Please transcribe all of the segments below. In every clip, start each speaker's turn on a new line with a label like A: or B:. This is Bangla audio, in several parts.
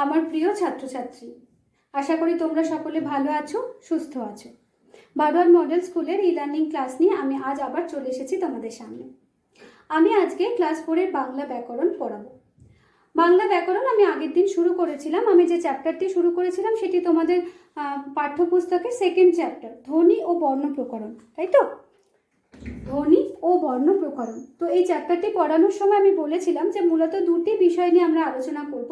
A: আমার প্রিয় ছাত্রছাত্রী, আশা করি তোমরা সকলে ভালো আছো, সুস্থ আছো। বারোয়ার মডেল স্কুলের ই-লার্নিং ক্লাস নিয়ে আমি আজ আবার চলে এসেছি তোমাদের সামনে। আমি আজকে ক্লাস 4-এর বাংলা ব্যাকরণ পড়াবো। বাংলা ব্যাকরণ আমি আগের দিন শুরু করেছিলাম। আমি যে চ্যাপ্টারটি শুরু করেছিলাম সেটি তোমাদের পাঠ্যপুস্তকের সেকেন্ড চ্যাপ্টার, ধ্বনি ও বর্ণ প্রকরণ, তাই তো? ধ্বনি ও বর্ণ প্রকরণ। তো এই চ্যাপ্টারটি পড়ানোর সময় আমি বলেছিলাম যে মূলত দুটি বিষয় নিয়ে আমরা আলোচনা করব।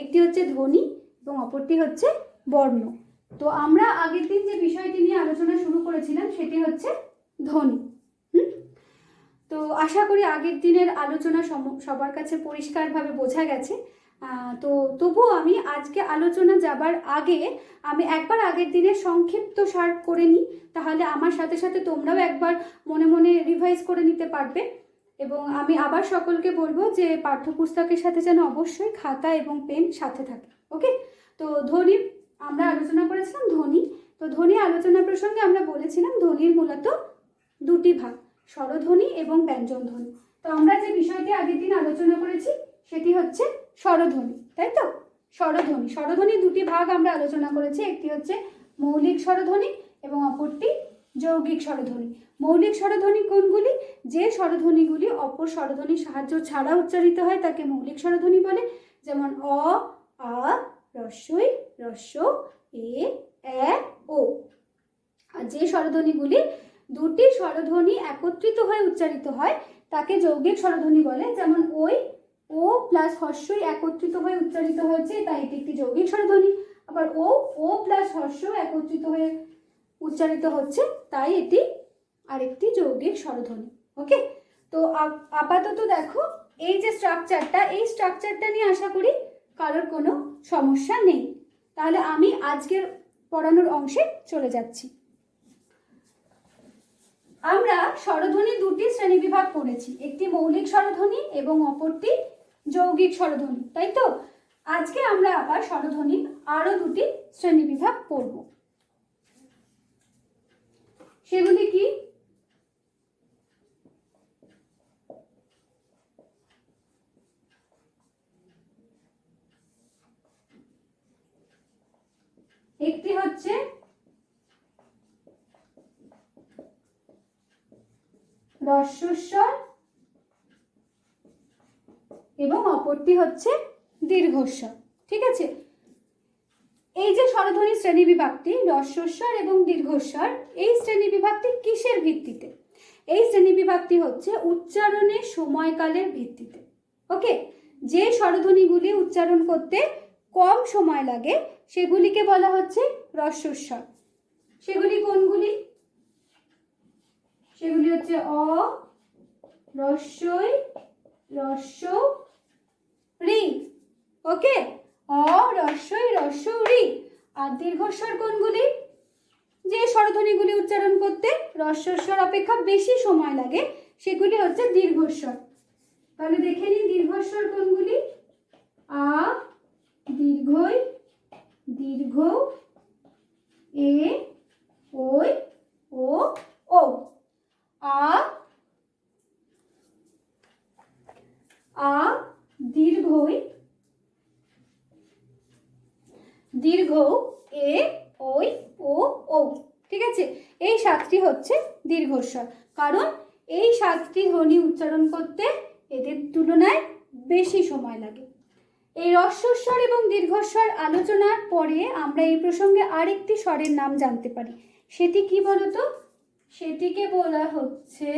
A: একটি হচ্ছে ধ্বনি এবং অপরটি হচ্ছে বর্ণ। তো আমরা আগের দিন যে বিষয়টি নিয়ে আলোচনা শুরু করেছিলাম সেটি হচ্ছে ধ্বনি। তো আশা করি আগের দিনের আলোচনা সবার কাছে পরিষ্কারভাবে বোঝা গেছে। তো তবুও আমি আজকে আলোচনা যাবার আগে আমি একবার আগের দিনের সংক্ষিপ্ত সার করে নিই, তাহলে আমার সাথে সাথে তোমরাও একবার মনে মনে রিভাইজ করে নিতে পারবে। এবং আমি আবার সকলকে বলবো যে পাঠ্যপুস্তকের সাথে যেন অবশ্যই খাতা এবং পেন সাথে থাকে। ওকে, তো ধ্বনি আমরা আলোচনা করেছিলাম ধ্বনি। তো ধ্বনি আলোচনা প্রসঙ্গে আমরা বলেছিলাম ধ্বনির মূলত দুটি ভাগ, স্বরধ্বনি এবং ব্যঞ্জন ধ্বনি। তো আমরা যে বিষয়টি আগের দিন আলোচনা করেছি সেটি হচ্ছে স্বরধ্বনি, তাই তো? স্বরধ্বনি, স্বরধ্বনি দুটি ভাগ আমরা আলোচনা করেছি। একটি হচ্ছে মৌলিক স্বরধ্বনি এবং অপরটি যৌগিক স্বরধ্বনি। মৌলিক স্বরধ্বনি কোনগুলি? যে স্বরধ্বনিগুলি অপর স্বরধ্বনির সাহায্য ছাড়া উচ্চারিত হয় তাকে মৌলিক স্বরধ্বনি বলে। যেমন অ, আ, রস্বই, রস্ব, এ, ও। আর যে স্বরধ্বনিগুলি দুটি স্বরধ্বনি একত্রিত হয়ে উচ্চারিত হয় তাকে যৌগিক স্বরধ্বনি বলে। যেমন ওই, ও প্লাস হর্ষই একত্রিত হয়ে উচ্চারিত হয়েছে তাই এটি একটি যৌগিক স্বরধ্বনি। আবার ও প্লাস হর্ষ একত্রিত হয়ে উচ্চারিত হচ্ছে তাই এটি আরেকটি যৌগিক স্বরধ্বনি। ওকে, তো আপাতত দেখো এই যে স্ট্রাকচারটা, এই স্ট্রাকচারটা নিয়ে আশা করি কারোর কোনো সমস্যা নেই। তাহলে আমি আজকের পড়ানোর অংশে চলে যাচ্ছি। আমরা স্বরধ্বনি দুটি শ্রেণীবিভাগ করেছি, একটি মৌলিক স্বরধ্বনি এবং অপরটি যৌগিক স্বরধ্বনি, তাই তো? আজকে আমরা আবার স্বরধ্বনির আরো দুটি শ্রেণীবিভাগ পড়ব। সেগুলি কি? একটি হচ্ছে হ্রস্বস্বর এবং অপরটি হচ্ছে দীর্ঘস্বর। ঠিক আছে, এই যে স্বরধ্বনি শ্রেণী বিভাগটি হ্রস্বস্বর এবং দীর্ঘস্বর, এই শ্রেণী বিভাগটি কিসের ভিত্তিতে? এই শ্রেণী বিভাগটি হচ্ছে উচ্চারণের সময়কালের ভিত্তিতে। ওকে, যে স্বরধ্বনিগুলি উচ্চারণ করতে কম সময় লাগে সেগুলিকে বলা হচ্ছে হ্রস্বস্বর। সেগুলি কোনগুলি? সেগুলি হচ্ছে অ, রস্বই, রস্ব, রি। ওকে, অ, রস্বই, রস্ব, রি। আর দীর্ঘস্বর কোনগুলি? যে স্বরধ্বনিগুলি উচ্চারণ করতে হ্রস্বস্বর অপেক্ষা বেশি সময় লাগে সেগুলি হচ্ছে দীর্ঘস্বর। তাহলে দেখে নিই দীর্ঘস্বর কোনগুলি। আ, দীর্ঘই, দীর্ঘ, এ, ওই, ও, ও। আ, আ, দীর্ঘই, দীর্ঘ, এ, ওই, ও। ঠিক আছে, এই সাতটি হচ্ছে দীর্ঘস্বর, কারণ এই সাতটি ধ্বনি উচ্চারণ করতে এদের তুলনায় বেশি সময় লাগে। এই হ্রস্বস্বর এবং দীর্ঘস্বর আলোচনার পরে আমরা এই প্রসঙ্গে আরেকটি স্বরের নাম জানতে পারি। সেটি কি বলতো? সেটিকে বলা হচ্ছে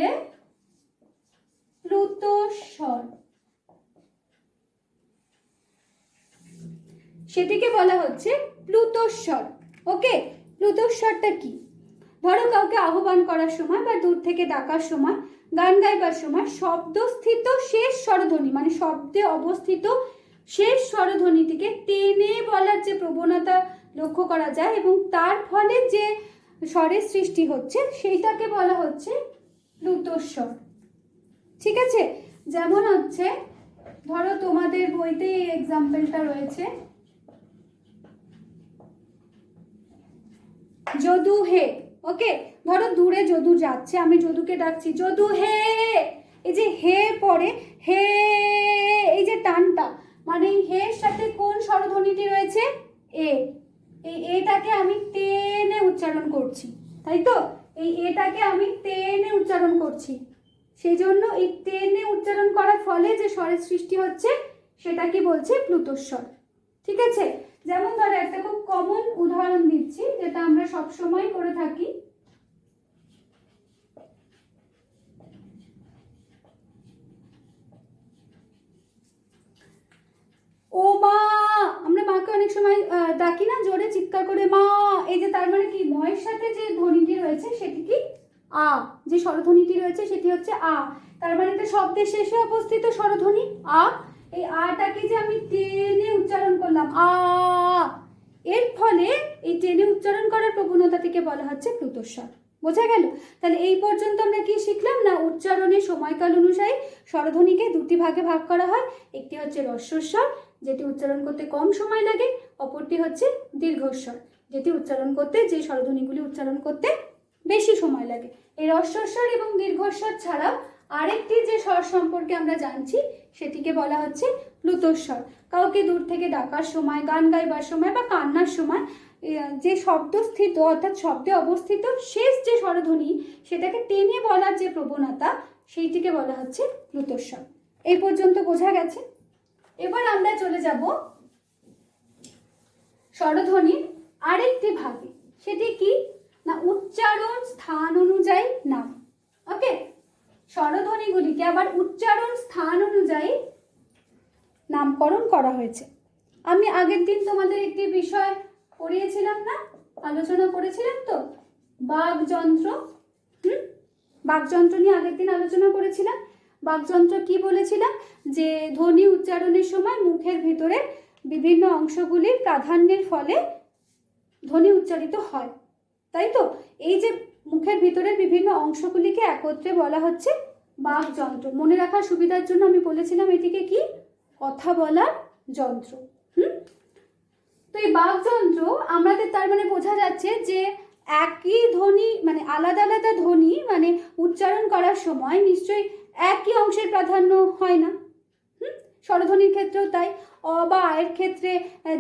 A: প্লুত স্বর। সেটিকে বলা হচ্ছে প্লুতস্বর। ওকে, প্লুতস্বরটা কি? ধরো কাউকে আহ্বান করার সময় বা দূর থেকে ডাকার সময়, গান গাইবার সময় শব্দস্থিত শেষ স্বরধ্বনি মানে শব্দে অবস্থিত শেষ স্বরধ্বনিটিকে টেনে বলার যে প্রবণতা লক্ষ্য করা যায় এবং তার ফলে যে স্বরের সৃষ্টি হচ্ছে সেইটাকে বলা হচ্ছে প্লুতস্বর। ঠিক আছে, যেমন হচ্ছে ধরো তোমাদের বইতে এই এক্সাম্পলটা রয়েছে, যদু হে। ওকে, ধরো দূরে যদু যাচ্ছে, আমি যদুকে ডাকছি যদু হে। এই যে হে পরে হে, এই যে টানটা মানে এই হে সাথে কোন স্বরধ্বনিটি কি বলছে? প্লুতস্বর। ঠিক আছে, যেমন ধরো একটা খুব কমন উদাহরণ দিচ্ছি, যেটা আমরা সব সময় করে থাকি। ও মা, আমরা মাকে অনেক সময় ডাকি না জোরে চিৎকার করে, মা। এই যে তার মানে কি, ময়ের সাথে যে ধ্বনিটি রয়েছে সেটি কি? আ। যে স্বরধ্বনিটি রয়েছে সেটি হচ্ছে আ। তার মানে এটা শব্দের শেষে অবস্থিত স্বরধ্বনি আ। এই আটাকে যে আমি টেনে উচ্চারণ করলাম আ, এর ফলে এই টেনে উচ্চারণ করার প্রবণতাটিকে বলা হচ্ছে প্লুতস্বর। বোঝা গেল? তাহলে এই পর্যন্ত আমরা কি শিখলাম না, উচ্চারণের সময়কাল অনুযায়ী স্বরধ্বনিকে দুটি ভাগে ভাগ করা হয়। একটি হচ্ছে হ্রস্বস্বর, যেটি উচ্চারণ করতে কম সময় লাগে। অপরটি হচ্ছে দীর্ঘস্বর, যেটি উচ্চারণ করতে, যে স্বরধ্বনিগুলি উচ্চারণ করতে বেশি সময় লাগে। এই হ্রস্বস্বর এবং দীর্ঘস্বর ছাড়াও আরেকটি যে স্বর সম্পর্কে আমরা জানছি সেটিকে বলা হচ্ছে প্লুতস্বর। কাউকে দূর থেকে ডাকার সময়, গান গাইবার সময় বা কান্নার সময় যে শব্দস্থিত অর্থাৎ শব্দে অবস্থিত শেষ যে স্বরধ্বনি সেটাকে টেনে বলার যে প্রবণতা, সেইটিকে বলা হচ্ছে প্লুতস্বর। এই পর্যন্ত বোঝা গেছে? এবার আমরা চলে যাব স্বরধ্বনির আরেকটি ভাগে। সেটি কি না, উচ্চারণ স্থান অনুযায়ী নাম। ওকে, স্বরধ্বনিগুলিকে আবার উচ্চারণ স্থান অনুযায়ী নামকরণ করা হয়েছে। আমি আগের দিন তোমাদের একটি বিষয় পড়িয়েছিলাম না, আলোচনা করেছিলাম তো, বাকযন্ত্র। বাকযন্ত্র নিয়ে আগের দিন আলোচনা করেছিলাম। বাকযন্ত্র কি বলেছিলাম? যে ধ্বনি উচ্চারণের সময় মুখের ভিতরে বিভিন্ন অংশগুলির প্রাধান্যের ফলে ধ্বনি উচ্চারিত হয়, তাই তো? এই যে মুখের ভিতরের বিভিন্ন অংশগুলিকে একত্রে বলা হচ্ছে বাকযন্ত্র। মনে রাখার সুবিধার জন্য আমি বলেছিলাম এটিকে কি? কথা বলার যন্ত্র। তো এই বাকযন্ত্র আমাদের, তার মানে বোঝা যাচ্ছে যে একই ধ্বনি মানে আলাদা আলাদা ধ্বনি মানে উচ্চারণ করার সময় নিশ্চয়ই একই অংশের প্রাধান্য হয় না। স্বরধ্বনির ক্ষেত্রেও তাই। অ বা আয়ের ক্ষেত্রে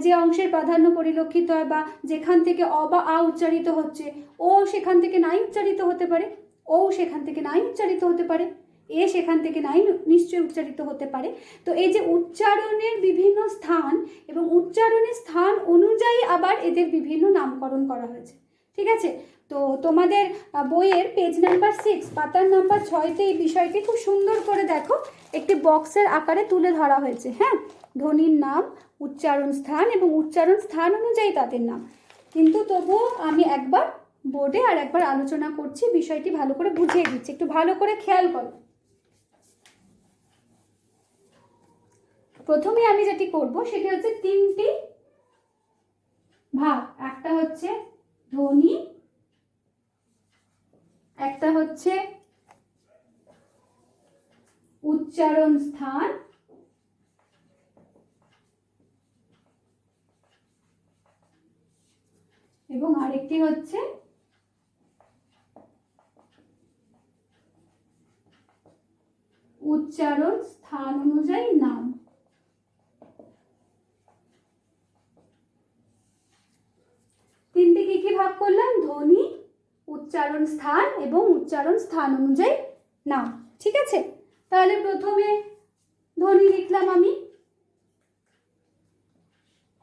A: যে অংশের প্রাধান্য পরিলক্ষিত হয় বা যেখান থেকে অ বা আ উচ্চারিত হচ্ছে, ও সেখান থেকে নাই উচ্চারিত হতে পারে, ও সেখান থেকে নাই উচ্চারিত হতে পারে, এ সেখান থেকে নাই নিশ্চয়ই উচ্চারিত হতে পারে। তো এই যে উচ্চারণের বিভিন্ন স্থান এবং উচ্চারণের স্থান অনুযায়ী আবার এদের বিভিন্ন নামকরণ করা হয়েছে। ঠিক আছে, তো তোমাদের বইয়ের পেজ নাম্বার 6 পাতার নাম্বার 6-তে এই বিষয়টি খুব সুন্দর করে দেখো, একটি বক্সের আকারে তুলে ধরা হয়েছে। হ্যাঁ, ধ্বনির নাম, উচ্চারণ স্থান এবং উচ্চারণ স্থান অনুযায়ী তাদের নাম। কিন্তু তবুও আমি একবার বোর্ডে আর একবার আলোচনা করছি, বিষয়টি ভালো করে বুঝিয়ে দিচ্ছি, একটু ভালো করে খেয়াল করো। প্রথমে আমি যেটি করব সেটি হচ্ছে তিনটি ভাগ। একটা হচ্ছে ধ্বনি, একটা হচ্ছে উচ্চারণ স্থান, এবং আরেকটি হচ্ছে উচ্চারণ স্থান অনুযায়ী নাম। তিনটি কি ভাগ করলাম? ধ্বনি, উচ্চারণ স্থান এবং উচ্চারণ স্থান অনুযায়ী নাম। ঠিক আছে, তাহলে প্রথমে ধ্বনি লিখলাম আমি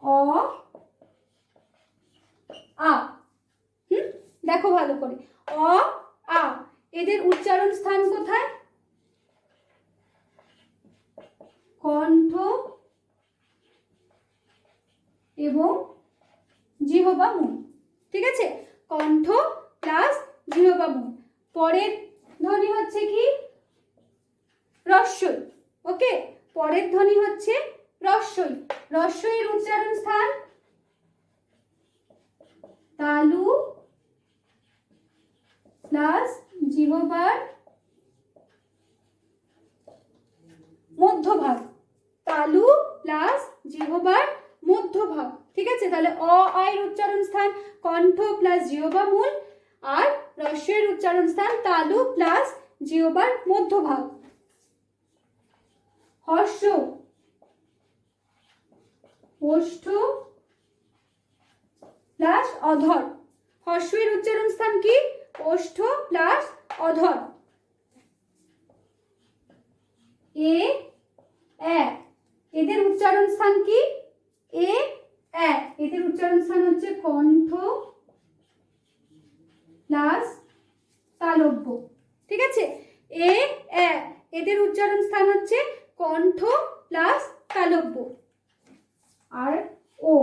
A: অ আ। দেখো ভালো করে, অ আ, এদের উচ্চারণ স্থান কোথায়? কণ্ঠ এবং জিহ্বা মুখ। ঠিক আছে, কণ্ঠ প্লাস জিহ্বা মুখ। পরের ধ্বনি হচ্ছে কি? রস্বই। ওকে, পরের ধ্বনি হচ্ছে রস্বই। রস্বইয়ের উচ্চারণ স্থান তালু প্লাস জিহ্বার মধ্যভাগ। তালু প্লাস জিহ্বার মধ্যভাগ। ঠিক আছে, তাহলে অ আয়ের উচ্চারণ স্থান কণ্ঠ প্লাস জিহ্বা মূল, আর রস্বইয়ের উচ্চারণ স্থান তালু প্লাস জিহ্বার মধ্যভাগ। হর্ষ, ওষ্ঠ প্লাস অধর। হর্ষের উচ্চারণ স্থান কি? ওষ্ঠ প্লাস অধর। এ এদের উচ্চারণ স্থান কি? এ এ। এদের উচ্চারণ স্থান হচ্ছে কণ্ঠ প্লাস তালব্য। ঠিক আছে, এ এ। এদের উচ্চারণ স্থান হচ্ছে কণ্ঠ প্লাস তালব্য। আর ও,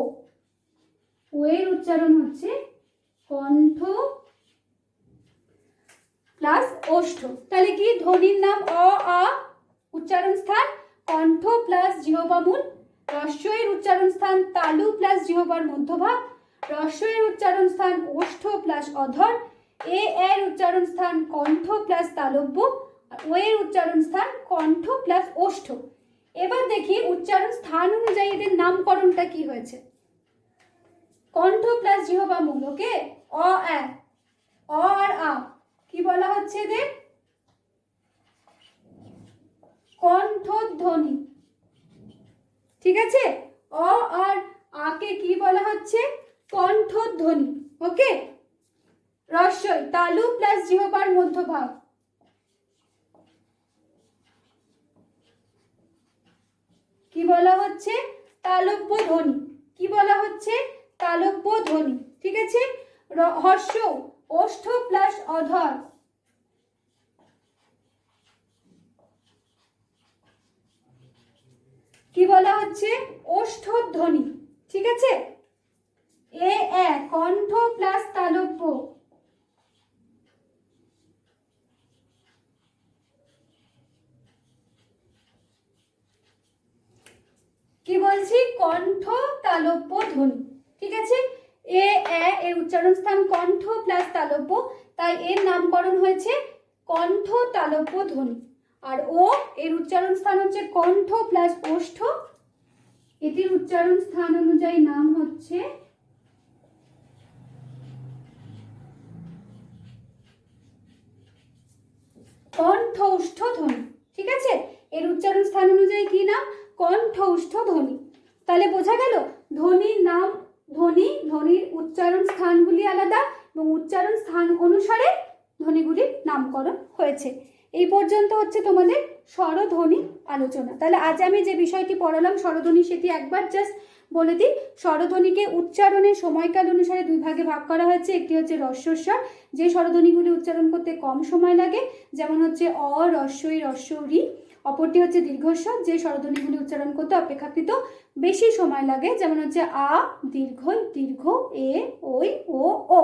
A: ও এর উচ্চারণ হচ্ছে কণ্ঠ প্লাস ওষ্ঠ। তাহলে কি ধ্বনির নাম অ আ, উচ্চারণ স্থান কণ্ঠ প্লাস জিহ্বামূল। হ্রস্ব এর উচ্চারণ স্থান তালু প্লাস জিহ্বার মধ্যভাগ। হ্রস্ব এর উচ্চারণ স্থান ওষ্ঠ প্লাস অধর। এ এর উচ্চারণ স্থান কণ্ঠ প্লাস তালব্য। ও এর উচ্চারণ স্থান কণ্ঠ প্লাস ওষ্ঠ। এবার দেখি উচ্চারণ স্থান অনুযায়ী এদের নামকরণটা কি হয়েছে। কণ্ঠ প্লাস জিহ্বামূল, ওকে। অ আ, অ আর আ কি বলা হচ্ছে এদের? কণ্ঠধ্বনি। ঠিক আছে, অ আর আকে কি বলা হচ্ছে? কণ্ঠধ্বনি। ওকে। হ্রস্বই তালু প্লাস জিহ্বার মধ্যভাগ, কি বলা হচ্ছে? তালব্য ধ্বনি। কি বলা হচ্ছে? তালব্য ধ্বনি। ঠিক আছে, হর্ষ ওষ্ঠ প্লাস অধর, কি বলা হচ্ছে? ওষ্ঠধ্বনি। ঠিক আছে, এ এ কণ্ঠ প্লাস তালব্য, কি বলছি? কণ্ঠ তালব্য ধ্বনি। ঠিক আছে, এ এ এর উচ্চারণ স্থান কণ্ঠ প্লাস তালব্য, তাই এর নামকরণ হয়েছে কণ্ঠ তালব্য ধ্বনি। আর ও এর উচ্চারণ স্থান হচ্ছে কণ্ঠ প্লাস ওষ্ঠ, এটির উচ্চারণ স্থান অনুযায়ী নাম হচ্ছে কণ্ঠস্থ ধ্বনি। ঠিক আছে, এর উচ্চারণ স্থান অনুযায়ী কি নাম? কণ্ঠস্থ ধ্বনি। তাহলে বোঝা গেল ধ্বনির নাম, ধ্বনির উচ্চারণ স্থানগুলি আলাদা এবং উচ্চারণ স্থান অনুসারে ধ্বনিগুলির নামকরণ হয়েছে। এই পর্যন্ত হচ্ছে তোমাদের স্বরধ্বনি আলোচনা। তাহলে আজ আমি যে বিষয়টি পড়ালাম স্বরধ্বনি, সেটি একবার জাস্ট বলে দিই। স্বরধ্বনিকে উচ্চারণের সময়কাল অনুসারে দুই ভাগে ভাগ করা হয়েছে। একটি হচ্ছে হ্রস্বস্বর, যে স্বরধ্বনিগুলি উচ্চারণ করতে কম সময় লাগে, যেমন হচ্ছে অ, হ্রস্বই, হ্রস্ব ঋ। অপরটি হচ্ছে দীর্ঘস্বর, যে স্বরধ্বনিগুলি উচ্চারণ করতে অপেক্ষাকৃত বেশি সময় লাগে, যেমন হচ্ছে আ, দীর্ঘই, দীর্ঘ, এ, ওই, ও।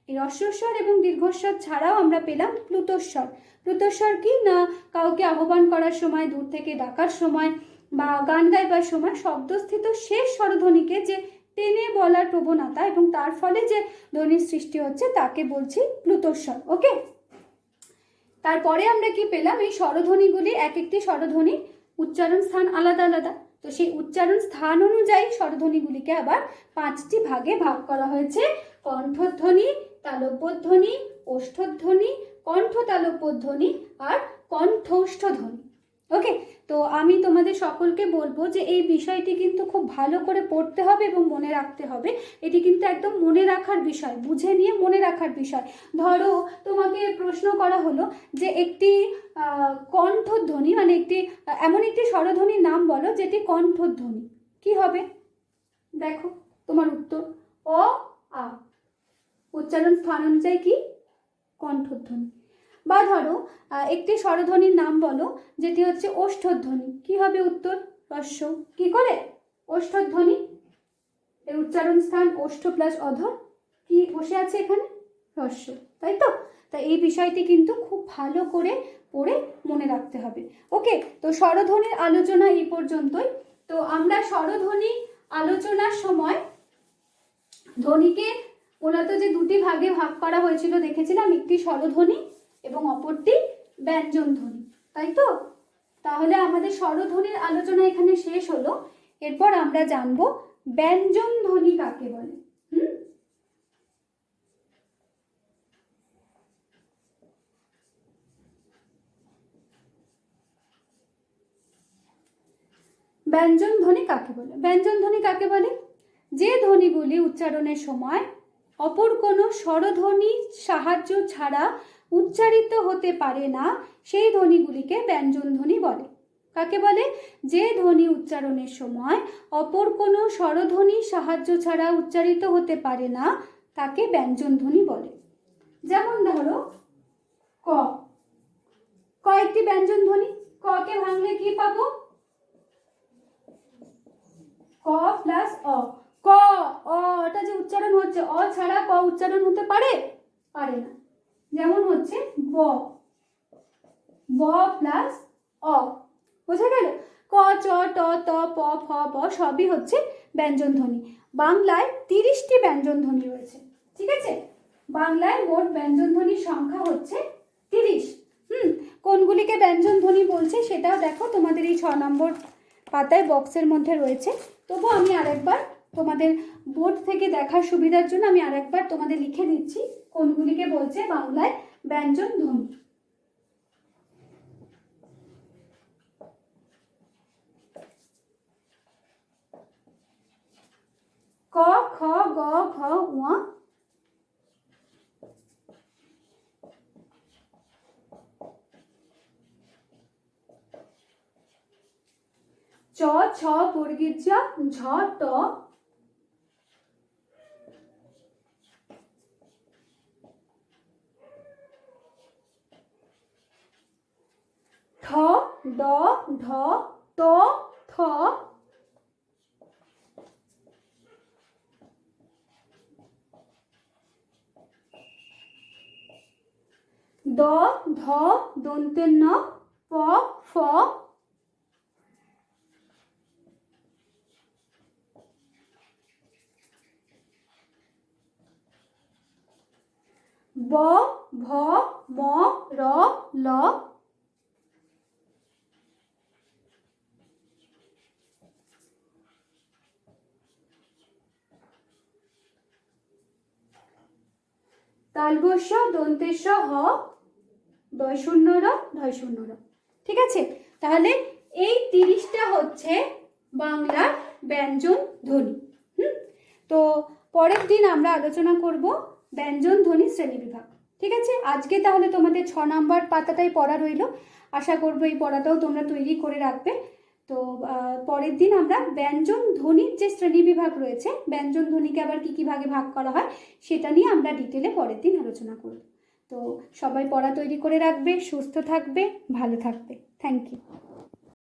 A: এই হ্রস্বস্বর এবং দীর্ঘস্বর ছাড়াও আমরা পেলাম প্লুতস্বর। প্লুতস্বর কি না, কাউকে আহ্বান করার সময়, দূর থেকে ডাকার সময় বা গান গাইবার সময় শব্দস্থিত শেষ স্বরধ্বনিকে যে টেনে বলার প্রবণতা এবং তার ফলে যে ধ্বনির সৃষ্টি হচ্ছে তাকে বলছি প্লুতস্বর। ওকে, তারপরে আমরা কি পেলাম? এই স্বরধ্বনিগুলি এক একটি স্বরধ্বনি উচ্চারণ স্থান আলাদা আলাদা। তো সেই উচ্চারণ স্থান অনুযায়ী স্বরধ্বনিগুলিকে আবার 5টি ভাগে ভাগ করা হয়েছে। কণ্ঠধ্বনি, তালব্যধ্বনি, ওষ্ঠধ্বনি, কণ্ঠ তালব্যধ্বনি আর কণ্ঠস্থধ্বনি। ওকে, তো আমি তোমাদের সকলকে বলবো যে এই বিষয়টি কিন্তু খুব ভালো করে পড়তে হবে এবং মনে রাখতে হবে। এটি কিন্তু একদম মনে রাখার বিষয়, বুঝে নিয়ে মনে রাখার বিষয়। ধরো তোমাকে প্রশ্ন করা হলো যে একটি কণ্ঠধ্বনি মানে একটি এমন একটি স্বরধ্বনির নাম বলো যেটি কণ্ঠধ্বনি, কি হবে? দেখো তোমার উত্তর অ আ, উচ্চারণ স্থান অনুযায়ী কি? কণ্ঠধ্বনি। বা ধরো একটি স্বরধ্বনির নাম বলো যেটি হচ্ছে ওষ্ঠধ্বনি, কি হবে উত্তর? হ্রস্ব। কি করে? ওষ্ঠধ্বনি, এর উচ্চারণ স্থান ওষ্ঠ প্লাস অধর, কি বসে আছে এখানে? হ্রস্ব, তাই তো? তাই এই বিষয়টি কিন্তু খুব ভালো করে পড়ে মনে রাখতে হবে। ওকে, তো স্বরধ্বনির আলোচনা এই পর্যন্তই। তো আমরা স্বরধ্বনি আলোচনার সময় ধ্বনিকে মূলত যে দুটি ভাগে ভাগ করা হয়েছিল দেখেছিলাম, একটি স্বরধ্বনি এবং অপরটি ব্যঞ্জন ধ্বনি, তাই তো? তাহলে আমাদের স্বরধ্বনির আলোচনা এখানে শেষ হলো। এরপর আমরা জানবো ব্যঞ্জন ধ্বনি কাকে বলে। ব্যঞ্জন ধ্বনি কাকে বলে? ব্যঞ্জন ধ্বনি কাকে বলে? যে ধ্বনিগুলি উচ্চারণের সময় অপর কোনো স্বরধ্বনির সাহায্য ছাড়া উচ্চারিত হতে পারে না, সেই ধ্বনিগুলিকে ব্যঞ্জন ধ্বনি বলে। কাকে বলে? যে ধ্বনি উচ্চারণের সময় অপর কোনো স্বরধ্বনির সাহায্য ছাড়া উচ্চারিত হতে পারে না তাকে ব্যঞ্জন ধ্বনি বলে। যেমন ধরো ক, ক একটি ব্যঞ্জন ধ্বনি। ককে ভাঙলে কি পাবো? ক প্লাস অ, ক। অটা যে উচ্চারণ হচ্ছে, অ ছাড়া ক উচ্চারণ হতে পারে? পারে না। যেমন হচ্ছে ব, ব প্লাস অ, বোঝা গেল? ক, চ, ট, ত, প, ফ, ব সবই হচ্ছে ব্যঞ্জন ধ্বনি। বাংলায় 30টি ব্যঞ্জন ধ্বনি রয়েছে, ঠিক আছে? বাংলায় মোট ব্যঞ্জন ধ্বনির সংখ্যা হচ্ছে 30। কোনগুলিকে ব্যঞ্জন ধ্বনি বলছে সেটাও দেখো, তোমাদের এই 6 নম্বর পাতায় বক্সের মধ্যে রয়েছে। তবু আমি আরেকবার তোমাদের বোর্ড থেকে দেখার সুবিধার জন্য আমি আরেকবার তোমাদের লিখে দিচ্ছি কোনগুলিকে বলছে বাংলায় ব্যঞ্জন ধ্বনি। ক, খ, গ, ঘ, ঙ, চ, ছ বর্গীয় জ, ঝ, ট, ঠ, ড, ঢ, ত, থ, দ, ধ, দন্তের ন, প, ফ, ব, ভ, ম, র, ল, তালবস্য দন্তেশ্ব হ, দয় শূন্য র, ধয় শূন্য র। ঠিক আছে? তাহলে এই 30টা হচ্ছে বাংলার ব্যঞ্জন ধ্বনি। তো পরের দিন আমরা আলোচনা করব ব্যঞ্জন ধ্বনি শ্রেণীবিভাগ। ঠিক আছে? আজকে তাহলে তোমাদের 6 নম্বর পাতাটাই পড়া রইল। আশা করব এই পড়াটাও তোমরা তৈরি করে রাখবে। তো পরের দিন আমরা ব্যঞ্জন ধ্বনির যে শ্রেণীবিভাগ রয়েছে, ব্যঞ্জন ধ্বনিকে আবার কী কী ভাগে ভাগ করা হয় সেটা নিয়ে আমরা ডিটেলে পরের দিন আলোচনা করব। তো সবাই পড়া তৈরি করে রাখবে, সুস্থ থাকবে, ভালো থাকবে। Thank you.